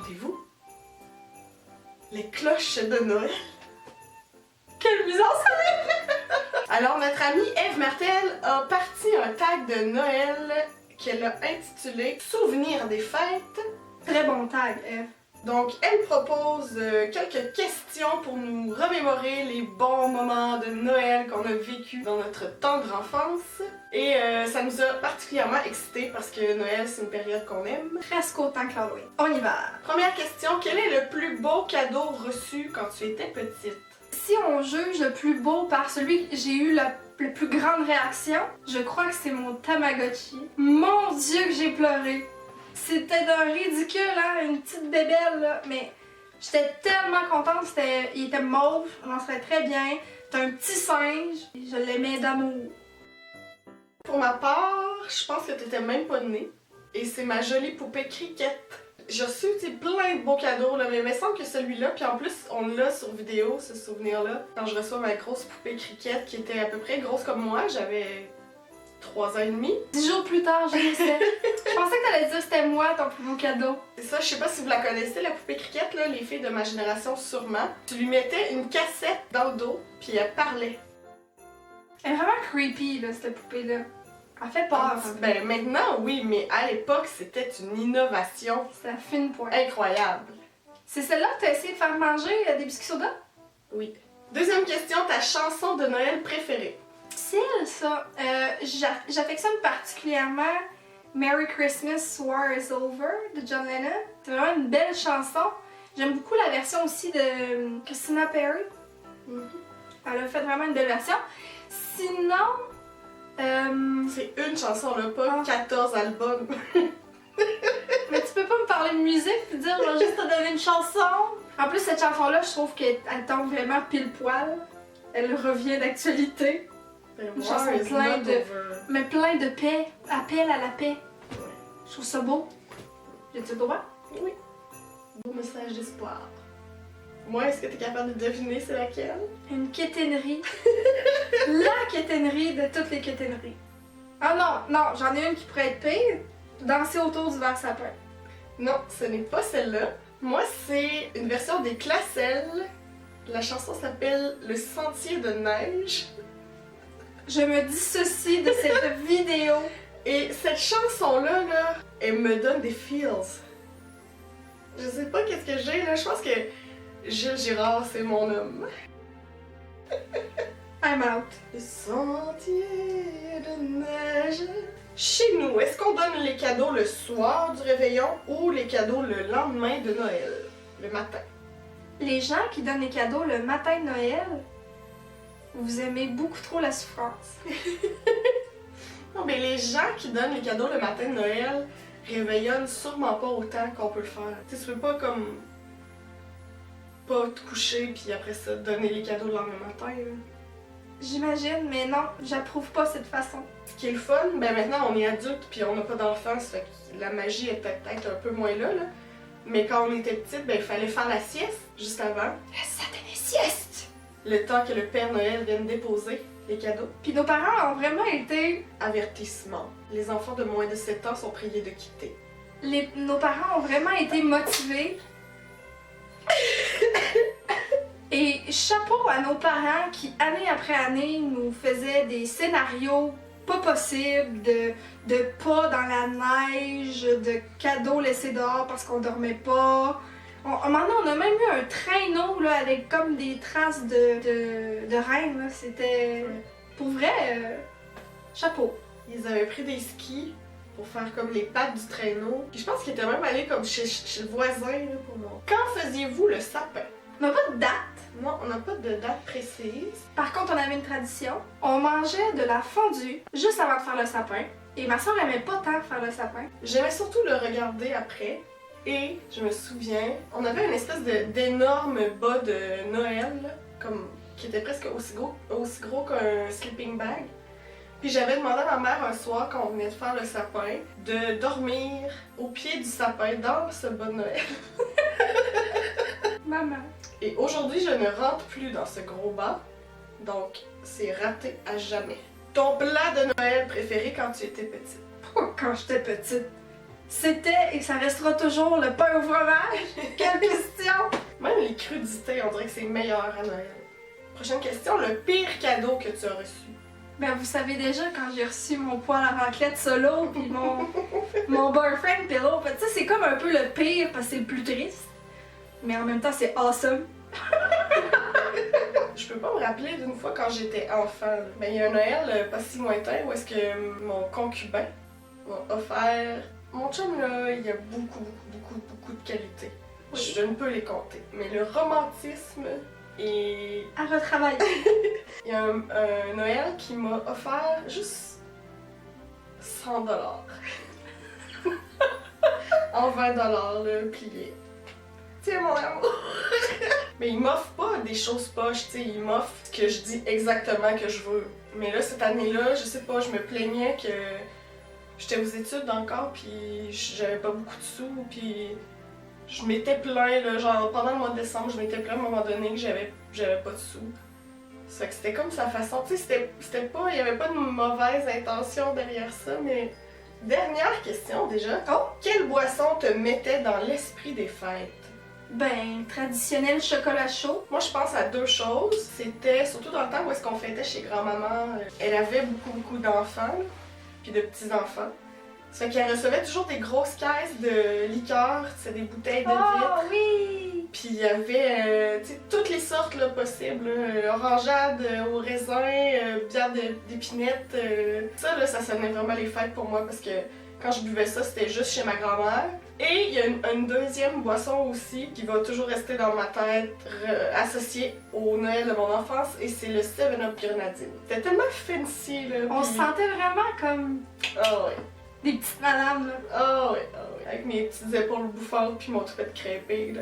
Présentez-vous les cloches de Noël. Quelle mise en scène! Alors, notre amie Eve Martel a parti un tag de Noël qu'elle a intitulé Souvenirs des fêtes. Très bon tag, Eve. Donc, elle propose quelques questions pour nous remémorer les bons moments de Noël qu'on a vécu dans notre tendre enfance. Et ça nous a particulièrement excités parce que Noël, c'est une période qu'on aime. Presque autant que l'Halloween. On y va! Première question, quel est le plus beau cadeau reçu quand tu étais petite? Si on juge le plus beau par celui que j'ai eu la plus grande réaction, je crois que c'est mon Tamagotchi. Mon Dieu que j'ai pleuré! C'était d'un ridicule, hein, une petite bébelle, là, mais j'étais tellement contente, il était mauve, on en serait très bien. C'était un petit singe, je l'aimais d'amour. Pour ma part, je pense que t'étais même pas née. Et c'est ma jolie poupée Cricket. J'ai reçu plein de beaux cadeaux, là, mais il me semble que celui-là, puis en plus, on l'a sur vidéo, ce souvenir-là. Quand je reçois ma grosse poupée Cricket, qui était à peu près grosse comme moi, j'avais 3 ans et demi. 10 jours plus tard, je le sais. Je pensais que t'allais dire que c'était moi ton plus beau cadeau. C'est ça, je sais pas si vous la connaissez, la poupée Cricket, là, les filles de ma génération sûrement. Tu lui mettais une cassette dans le dos, puis elle parlait. Elle est vraiment creepy, là, cette poupée-là. Elle fait peur. Ben maintenant, oui, mais à l'époque, c'était une innovation C'est la fine pointe. incroyable. C'est celle-là que t'as essayé de faire manger des biscuits soda? Oui. Deuxième question, ta chanson de Noël préférée? C'est ça. J'affectionne particulièrement Merry Christmas, War is Over de John Lennon. C'est vraiment une belle chanson. J'aime beaucoup la version aussi de Christina Perri. Elle a fait vraiment une belle version. Sinon... C'est une chanson, là, pas 14 albums. Mais tu peux pas me parler de musique et dire je vais juste te donner une chanson. En plus, cette chanson-là, je trouve qu'elle tombe vraiment pile poil. Elle revient d'actualité. Une chanson plein de paix, appel à la paix. Je trouve ça beau. J'ai-tu le droit? Oui. Beau message d'espoir. Moi, est-ce que t'es capable de deviner c'est laquelle? Une quétainerie. La quétainerie de toutes les quétaineries. Ah non, j'en ai une qui pourrait être pire. Danser autour du verre sapin. Non, ce n'est pas celle-là. Moi, c'est une version des Classelles. La chanson s'appelle Le Sentier de neige. Je me dissocie de cette vidéo. Et cette chanson-là, là, elle me donne des feels. Je sais pas qu'est-ce que j'ai, là. Je pense que Gilles Girard, c'est mon homme. I'm out. Le sentier de neige. Chez nous, est-ce qu'on donne les cadeaux le soir du réveillon ou les cadeaux le lendemain de Noël, le matin? Les gens qui donnent les cadeaux le matin de Noël, vous aimez beaucoup trop la souffrance. Non, mais les gens qui donnent les cadeaux le matin de Noël réveillonnent sûrement pas autant qu'on peut le faire. Tu sais, tu peux pas comme... pas te coucher puis après ça donner les cadeaux le lendemain matin, là. J'imagine, mais non, j'approuve pas cette façon. Ce qui est le fun, ben maintenant on est adulte puis on n'a pas d'enfants, ça fait que la magie est peut-être un peu moins là. Mais quand on était petite, ben il fallait faire la sieste juste avant. La satanée sieste! Le temps que le Père Noël vienne déposer les cadeaux. Puis nos parents ont vraiment été... Avertissement. Les enfants de moins de 7 ans sont priés de quitter. Nos parents ont vraiment été motivés. Et chapeau à nos parents qui, année après année, nous faisaient des scénarios pas possibles, de pas dans la neige, de cadeaux laissés dehors parce qu'on dormait pas. On a même eu un traîneau là, avec comme des traces de reine. Là. C'était... Pour vrai, chapeau. Ils avaient pris des skis pour faire comme les pattes du traîneau. Puis je pense qu'ils étaient même allés comme chez le voisin là, pour voir. Quand faisiez-vous le sapin? On n'a pas de date. Non, on n'a pas de date précise. Par contre, on avait une tradition. On mangeait de la fondue juste avant de faire le sapin. Et ma soeur aimait pas tant faire le sapin. J'aimais surtout le regarder après. Et je me souviens, on avait une espèce d'énorme bas de Noël, là, comme, qui était presque aussi gros qu'un sleeping bag. Puis j'avais demandé à ma mère un soir, quand on venait de faire le sapin, de dormir au pied du sapin dans ce bas de Noël. Maman. Et aujourd'hui, je ne rentre plus dans ce gros bas, donc c'est raté à jamais. Ton plat de Noël préféré quand tu étais petite? Pourquoi quand j'étais petite? C'était et ça restera toujours le pain au fromage. Quelle question! Même les crudités, on dirait que c'est meilleur à Noël. Prochaine question, le pire cadeau que tu as reçu? Ben, vous savez déjà, quand j'ai reçu mon poêle à raclette solo puis mon boyfriend pillow, tu sais, c'est comme un peu le pire parce que c'est le plus triste. Mais en même temps, c'est awesome. Je peux pas me rappeler d'une fois quand j'étais enfant. Mais il y a un Noël pas si lointain où est-ce que mon concubin m'a offert. Mon chum là, il a beaucoup de qualités. Oui. Je ne peux les compter. Mais le romantisme et À retravailler. il y a un Noël qui m'a offert juste 100 $. En 20 $ le plié. Tiens mon amour! Mais il m'offre pas des choses poches, tu sais, il m'offre ce que je dis exactement que je veux. Mais là, cette année-là, je sais pas, je me plaignais que j'étais aux études encore, puis j'avais pas beaucoup de sous, puis je m'étais plaint, là, genre pendant le mois de décembre, je m'étais plaint à un moment donné que j'avais pas de sous. Ça fait que c'était comme sa façon, tu sais, c'était pas, il y avait pas de mauvaise intention derrière ça, mais... Dernière question déjà. Oh! Quelle boisson te mettait dans l'esprit des fêtes? Ben, traditionnel chocolat chaud. Moi, je pense à deux choses. C'était surtout dans le temps où est-ce qu'on fêtait chez grand-maman. Elle avait beaucoup d'enfants, puis de petits-enfants. Ça fait qu'elle recevait toujours des grosses caisses de liqueurs, c'est des bouteilles de vitre. Oh oui! Puis il y avait tu sais, toutes les sortes là, possibles. Là. Orangeade au raisin, bière d'épinette. Ça, là, ça sonnait vraiment les fêtes pour moi parce que quand je buvais ça, c'était juste chez ma grand-mère. Et il y a une deuxième boisson aussi qui va toujours rester dans ma tête, associée au Noël de mon enfance, et c'est le 7-Up Grenadine. C'était tellement fancy, là. On se sentait vraiment comme Ah ouais. des petites madames, là. Ah ouais, ah ouais. Avec mes petites épaules bouffantes puis mon toupette crêpée, là.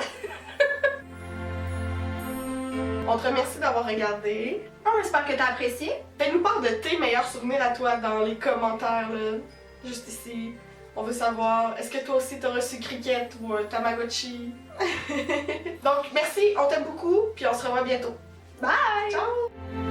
On te remercie d'avoir regardé. On espère que t'as apprécié. Fais-nous part de tes meilleurs souvenirs à toi dans les commentaires, là. Juste ici. On veut savoir, est-ce que toi aussi t'as reçu Cricket ou un Tamagotchi? Donc, merci, on t'aime beaucoup, puis on se revoit bientôt. Bye! Ciao!